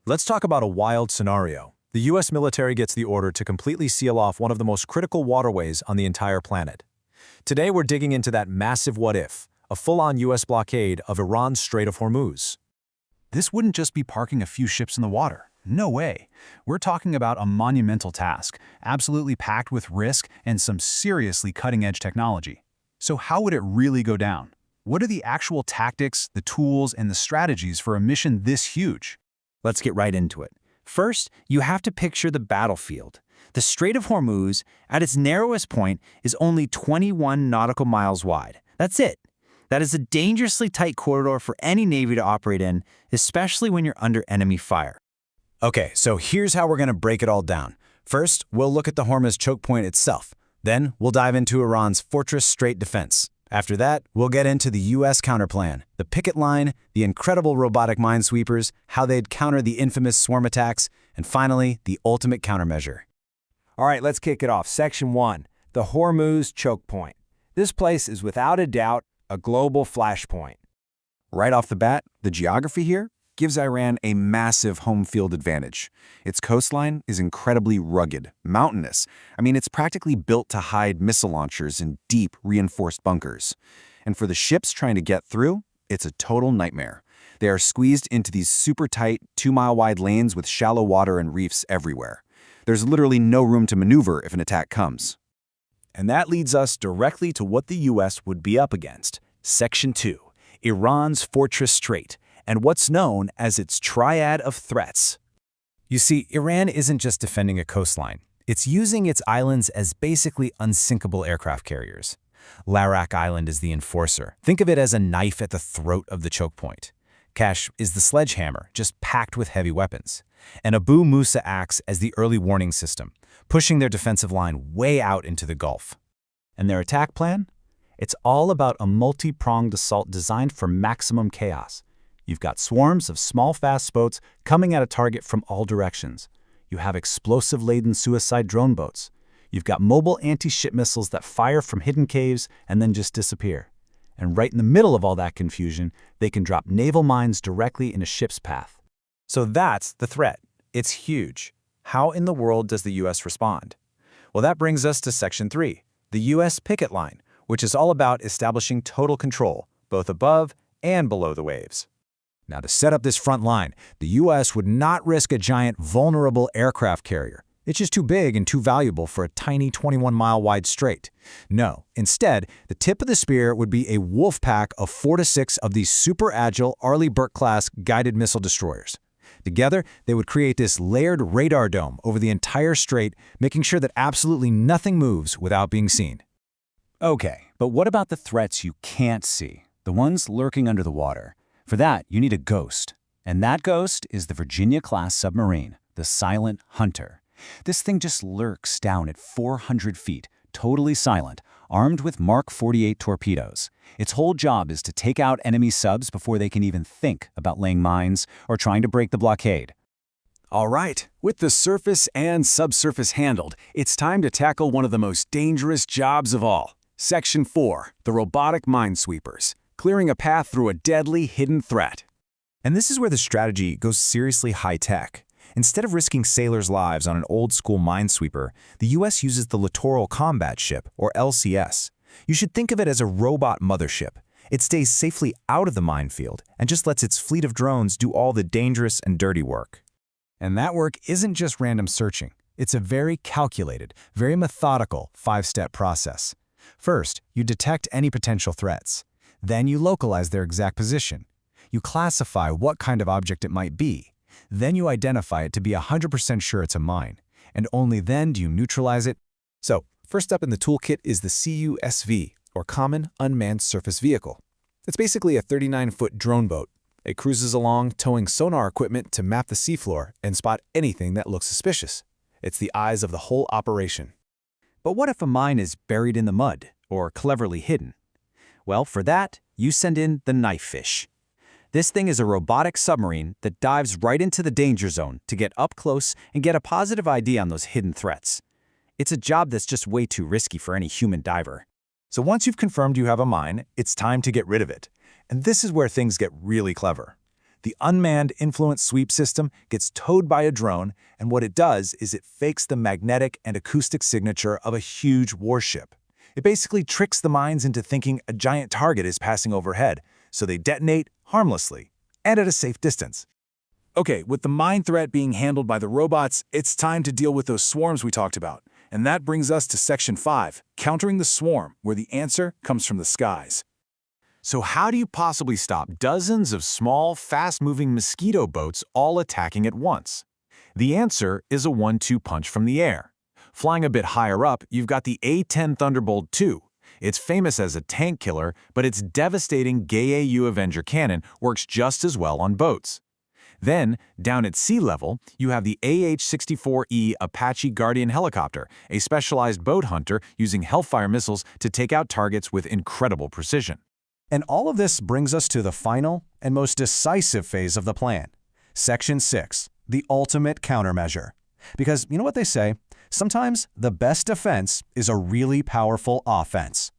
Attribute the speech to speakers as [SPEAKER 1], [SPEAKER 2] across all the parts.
[SPEAKER 1] Let's talk about a wild scenario. The US military gets the order to completely seal off one of the most critical waterways on the entire planet. Today we're digging into that massive what-if, a full-on US blockade of Iran's Strait of Hormuz.
[SPEAKER 2] This wouldn't just be parking a few ships in the water. No way. We're talking about a monumental task, absolutely packed with risk and some seriously cutting-edge technology. So how would it really go down? What are the actual tactics, the tools, and the strategies for a mission this huge?
[SPEAKER 3] Let's get right into it. First, you have to picture the battlefield. The Strait of Hormuz, at its narrowest point, is only 21 nautical miles wide. That's it. That is a dangerously tight corridor for any navy to operate in, especially when you're under enemy fire.
[SPEAKER 1] Okay, so here's how we're going to break it all down. First, we'll look at the Hormuz chokepoint itself. Then, we'll dive into Iran's fortress strait defense. After that, we'll get into the US counterplan, the picket line, the incredible robotic minesweepers, how they'd counter the infamous swarm attacks, and finally, the ultimate countermeasure.
[SPEAKER 4] All right, let's kick it off. Section 1, the Hormuz chokepoint. This place is without a doubt a global flashpoint.
[SPEAKER 5] Right off the bat, the geography here gives Iran a massive home field advantage. Its coastline is incredibly rugged, mountainous. It's practically built to hide missile launchers in deep, reinforced bunkers. And for the ships trying to get through, it's a total nightmare. They are squeezed into these super tight, 2-mile-wide lanes with shallow water and reefs everywhere. There's literally no room to maneuver if an attack comes.
[SPEAKER 1] And that leads us directly to what the US would be up against. Section 2, Iran's fortress strait, and what's known as its triad of threats. You see, Iran isn't just defending a coastline. It's using its islands as basically unsinkable aircraft carriers. Larak Island is the enforcer. Think of it as a knife at the throat of the choke point. Kash is the sledgehammer, just packed with heavy weapons. And Abu Musa acts as the early warning system, pushing their defensive line way out into the Gulf. And their attack plan? It's all about a multi-pronged assault designed for maximum chaos. You've got swarms of small, fast boats coming at a target from all directions. You have explosive-laden suicide drone boats. You've got mobile anti-ship missiles that fire from hidden caves and then just disappear. And right in the middle of all that confusion, they can drop naval mines directly in a ship's path.
[SPEAKER 6] So that's the threat. It's huge. How in the world does the U.S. respond? Well, that brings us to Section 3, the U.S. picket line, which is all about establishing total control, both above and below the waves.
[SPEAKER 1] Now, to set up this front line, the US would not risk a giant, vulnerable aircraft carrier. It's just too big and too valuable for a tiny 21-mile-wide strait. No, instead, the tip of the spear would be a wolf pack of 4 to 6 of these super-agile Arleigh Burke-class guided missile destroyers. Together, they would create this layered radar dome over the entire strait, making sure that absolutely nothing moves without being seen.
[SPEAKER 2] Okay, but what about the threats you can't see? The ones lurking under the water? For that, you need a ghost. And that ghost is the Virginia-class submarine, the Silent Hunter. This thing just lurks down at 400 feet, totally silent, armed with Mark 48 torpedoes. Its whole job is to take out enemy subs before they can even think about laying mines or trying to break the blockade.
[SPEAKER 5] All right, with the surface and subsurface handled, it's time to tackle one of the most dangerous jobs of all. Section 4, the robotic minesweepers. Clearing a path through a deadly hidden threat.
[SPEAKER 6] And this is where the strategy goes seriously high-tech. Instead of risking sailors' lives on an old-school minesweeper, the U.S. uses the Littoral Combat Ship, or LCS. You should think of it as a robot mothership. It stays safely out of the minefield and just lets its fleet of drones do all the dangerous and dirty work.
[SPEAKER 1] And that work isn't just random searching. It's a very calculated, very methodical 5-step process. First, you detect any potential threats. Then you localize their exact position. You classify what kind of object it might be. Then you identify it to be 100% sure it's a mine. And only then do you neutralize it.
[SPEAKER 6] So, first up in the toolkit is the CUSV, or Common Unmanned Surface Vehicle. It's basically a 39-foot drone boat. It cruises along, towing sonar equipment to map the seafloor and spot anything that looks suspicious. It's the eyes of the whole operation.
[SPEAKER 3] But what if a mine is buried in the mud or cleverly hidden? Well, for that, you send in the knife fish. This thing is a robotic submarine that dives right into the danger zone to get up close and get a positive ID on those hidden threats. It's a job that's just way too risky for any human diver.
[SPEAKER 6] So once you've confirmed you have a mine, it's time to get rid of it. And this is where things get really clever.
[SPEAKER 1] The unmanned influence sweep system gets towed by a drone, and what it does is it fakes the magnetic and acoustic signature of a huge warship. It basically tricks the mines into thinking a giant target is passing overhead, so they detonate harmlessly and at a safe distance. Okay, with the mine threat being handled by the robots, it's time to deal with those swarms we talked about. And that brings us to Section 5, countering the swarm, where the answer comes from the skies.
[SPEAKER 2] So how do you possibly stop dozens of small, fast-moving mosquito boats all attacking at once? The answer is a 1-2 punch from the air. Flying a bit higher up, you've got the A-10 Thunderbolt II. It's famous as a tank killer, but its devastating GAU Avenger cannon works just as well on boats. Then, down at sea level, you have the AH-64E Apache Guardian helicopter, a specialized boat hunter using Hellfire missiles to take out targets with incredible precision.
[SPEAKER 3] And all of this brings us to the final and most decisive phase of the plan. Section 6, the ultimate countermeasure. Because you know what they say? Sometimes the best defense is a really powerful offense.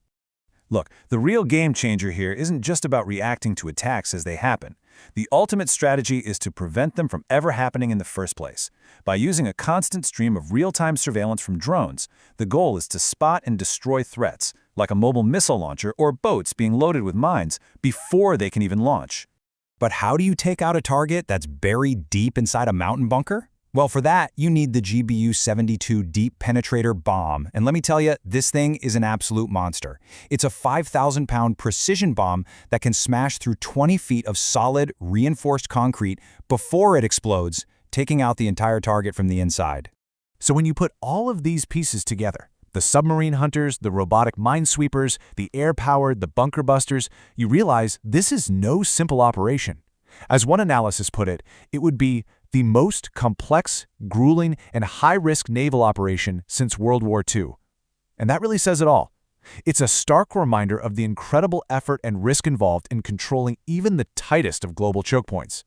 [SPEAKER 1] Look, the real game changer here isn't just about reacting to attacks as they happen. The ultimate strategy is to prevent them from ever happening in the first place. By using a constant stream of real-time surveillance from drones, the goal is to spot and destroy threats, like a mobile missile launcher or boats being loaded with mines, before they can even launch.
[SPEAKER 6] But how do you take out a target that's buried deep inside a mountain bunker? Well, for that, you need the GBU-72 Deep Penetrator Bomb. And let me tell you, this thing is an absolute monster. It's a 5,000-pound precision bomb that can smash through 20 feet of solid, reinforced concrete before it explodes, taking out the entire target from the inside.
[SPEAKER 1] So when you put all of these pieces together, the submarine hunters, the robotic minesweepers, the air-powered, the bunker busters, you realize this is no simple operation. As one analysis put it, it would be the most complex, grueling, and high-risk naval operation since World War II. And that really says it all. It's a stark reminder of the incredible effort and risk involved in controlling even the tightest of global choke points.